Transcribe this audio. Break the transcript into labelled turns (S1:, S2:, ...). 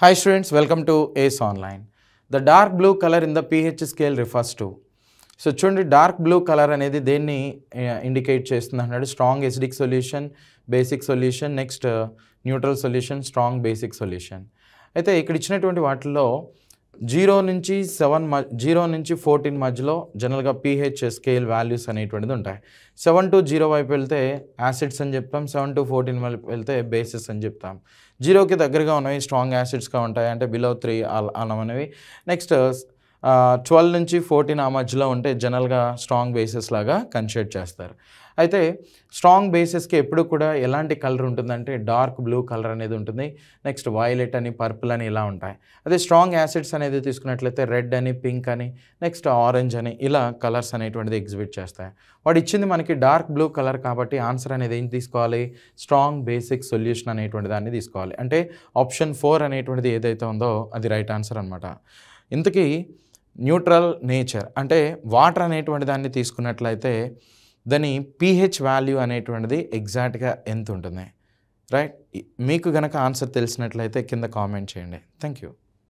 S1: Hi students, welcome to ACE Online. The dark blue color in the pH scale refers to. So చూడండి dark blue colour అనేది దేన్ని indicate చేస్తుంది అన్నాడు. Strong acidic solution, basic solution, next neutral solution, strong basic solution. అయితే ఇక్కడ ఇచ్చినటువంటి వాటిల్లో 0 నుంచి 14 మధ్యలో జనరల్గా pH స్కేల్ వాల్యూస్ అనేటువంటిది ఉంటాయి. 7 to 0 వైపు వెళ్తే యాసిడ్స్ అని చెప్తాం, 7 to 14 వైపు వెళ్తే బేసిస్ అని చెప్తాం. 0కి దగ్గరగా ఉన్నవి స్ట్రాంగ్ యాసిడ్స్గా ఉంటాయి, అంటే బిలో 3 అనేవి. నెక్స్ట్ 12 నుంచి 14 ఆ మధ్యలో ఉంటే జనరల్గా స్ట్రాంగ్ బేసిస్ లాగా కన్సిడర్ చేస్తారు. అయితే స్ట్రాంగ్ బేసిస్కి ఎప్పుడు కూడా ఎలాంటి కలర్ ఉంటుందంటే డార్క్ బ్లూ కలర్ అనేది ఉంటుంది. నెక్స్ట్ వైలెట్ అని, పర్పుల్ అని ఇలా ఉంటాయి. అదే స్ట్రాంగ్ యాసిడ్స్ అనేది తీసుకున్నట్లయితే రెడ్ అని, పింక్ అని, నెక్స్ట్ ఆరెంజ్ అని ఇలా కలర్స్ అనేటువంటిది ఎగ్జిబిట్ చేస్తాయి. వాడు ఇచ్చింది మనకి డార్క్ బ్లూ కలర్ కాబట్టి ఆన్సర్ అనేది ఏం తీసుకోవాలి? స్ట్రాంగ్ బేసిక్ సొల్యూషన్ అనేటువంటి దాన్ని తీసుకోవాలి. అంటే ఆప్షన్ 4 అనేటువంటిది ఏదైతే ఉందో అది రైట్ ఆన్సర్ అనమాట. ఇంతకీ న్యూట్రల్ నేచర్ అంటే వాటర్ అనేటువంటి దాన్ని తీసుకున్నట్లయితే దాని pH వాల్యూ అనేటువంటిది ఎగ్జాక్ట్గా ఎంత ఉంటుంది? రైట్, మీకు గనక ఆన్సర్ తెలిసినట్లయితే కింద కామెంట్ చేయండి. Thank you.